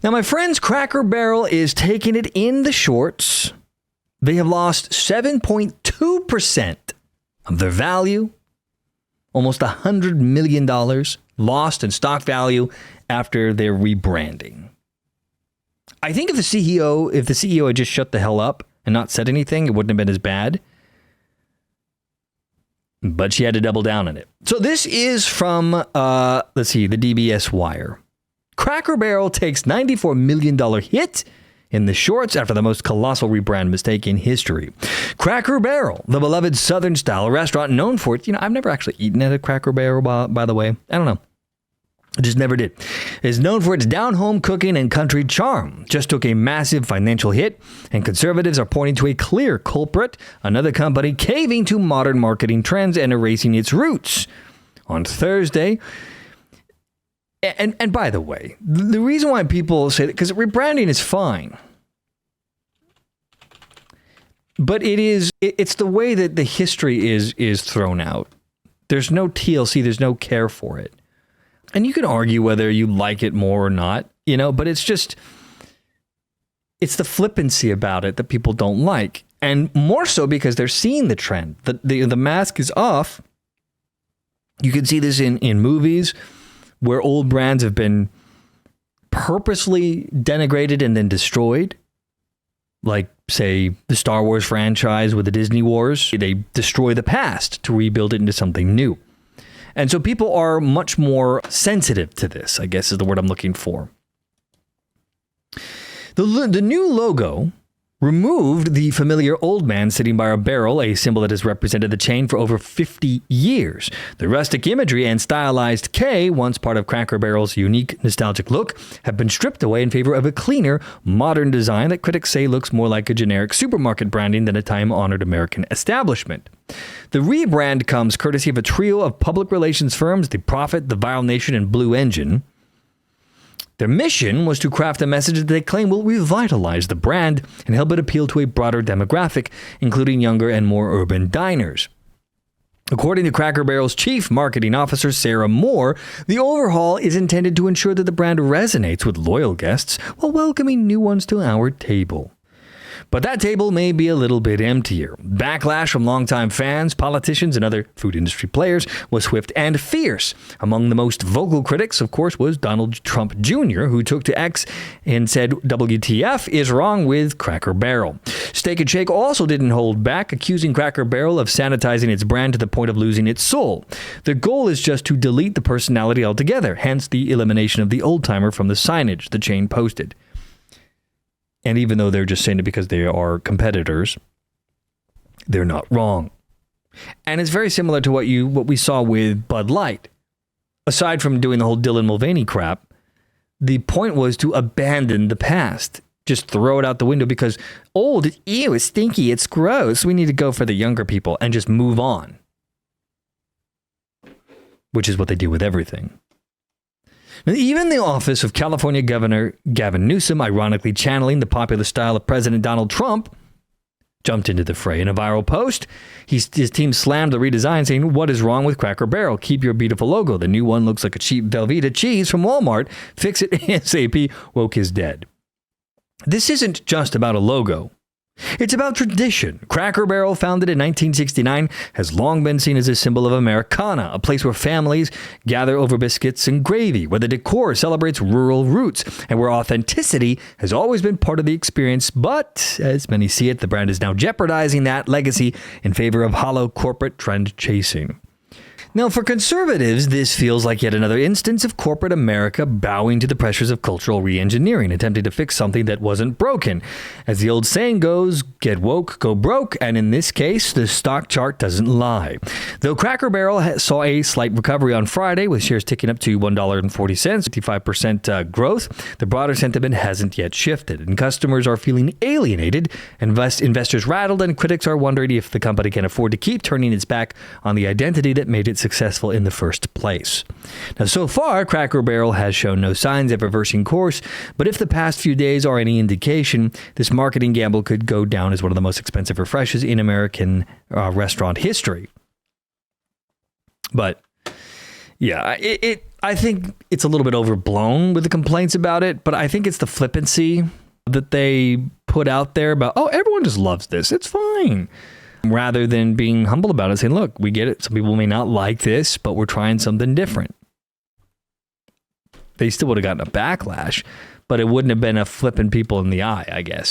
Now, my friends, Cracker Barrel is taking it in the shorts. They have lost 7.2% of their value, almost $100 million lost in stock value after their rebranding. I think if the CEO had just shut the hell up and not said anything, it wouldn't have been as bad. But she had to double down on it. So this is from, the DBS Wire. Cracker Barrel takes $94 million hit in the shorts after the most colossal rebrand mistake in history. Cracker Barrel, the beloved Southern-style restaurant known for it. I've never actually eaten at a Cracker Barrel, by the way. I don't know. I just never did. Is known for its down-home cooking and country charm. Just took a massive financial hit, and conservatives are pointing to a clear culprit, another company caving to modern marketing trends and erasing its roots. On Thursday, and by the way, the reason why people say that, because rebranding is fine, but it's the way that the history is thrown out. There's no TLC, there's no care for it. And you can argue whether you like it more or not, but it's the flippancy about it that people don't like. And more so because they're seeing the trend. The mask is off. You can see this in movies where old brands have been purposely denigrated and then destroyed. Like, say, the Star Wars franchise with the Disney Wars. They destroy the past to rebuild it into something new. And so people are much more sensitive to this, I guess is the word I'm looking for. The new logo removed the familiar old man sitting by a barrel, a symbol that has represented the chain for over 50 years. The rustic imagery and stylized K, once part of Cracker Barrel's unique nostalgic look, have been stripped away in favor of a cleaner, modern design that critics say looks more like a generic supermarket branding than a time-honored American establishment. The rebrand comes courtesy of a trio of public relations firms, The Prophet, The Viral Nation, and Blue Engine. Their mission was to craft a message that they claim will revitalize the brand and help it appeal to a broader demographic, including younger and more urban diners. According to Cracker Barrel's chief marketing officer, Sarah Moore, the overhaul is intended to ensure that the brand resonates with loyal guests while welcoming new ones to our table. But that table may be a little bit emptier. Backlash from longtime fans, politicians, and other food industry players was swift and fierce. Among the most vocal critics, of course, was Donald Trump Jr., who took to X and said, WTF is wrong with Cracker Barrel. Steak and Shake also didn't hold back, accusing Cracker Barrel of sanitizing its brand to the point of losing its soul. The goal is just to delete the personality altogether, hence the elimination of the old-timer from the signage the chain posted. And even though they're just saying it because they are competitors, they're not wrong. And it's very similar to what we saw with Bud Light. Aside from doing the whole Dylan Mulvaney crap, the point was to abandon the past. Just throw it out the window because old, ew, it's stinky, it's gross. We need to go for the younger people and just move on. Which is what they do with everything. Now, even the office of California Governor Gavin Newsom, ironically channeling the popular style of President Donald Trump, jumped into the fray. In a viral post, his team slammed the redesign, saying, "What is wrong with Cracker Barrel? Keep your beautiful logo. The new one looks like a cheap Velveeta cheese from Walmart. Fix it ASAP. Woke is dead." This isn't just about a logo. It's about tradition. Cracker Barrel, founded in 1969, has long been seen as a symbol of Americana, a place where families gather over biscuits and gravy, where the decor celebrates rural roots, and where authenticity has always been part of the experience. But, as many see it, the brand is now jeopardizing that legacy in favor of hollow corporate trend chasing. Now, for conservatives, this feels like yet another instance of corporate America bowing to the pressures of cultural re-engineering, attempting to fix something that wasn't broken. As the old saying goes, get woke, go broke, and in this case, the stock chart doesn't lie. Though Cracker Barrel saw a slight recovery on Friday, with shares ticking up to $1.40, 55% growth, the broader sentiment hasn't yet shifted, and customers are feeling alienated, investors rattled, and critics are wondering if the company can afford to keep turning its back on the identity that made it successful in the first place. Now, so far, Cracker Barrel has shown no signs of reversing course, but if the past few days are any indication, this marketing gamble could go down as one of the most expensive refreshes in American restaurant history. But yeah, I think it's a little bit overblown with the complaints about it, but I think it's the flippancy that they put out there about, oh, everyone just loves this. It's fine. Rather than being humble about it, saying, look, we get it. Some people may not like this, but we're trying something different. They still would have gotten a backlash, but it wouldn't have been a flipping people in the eye, I guess.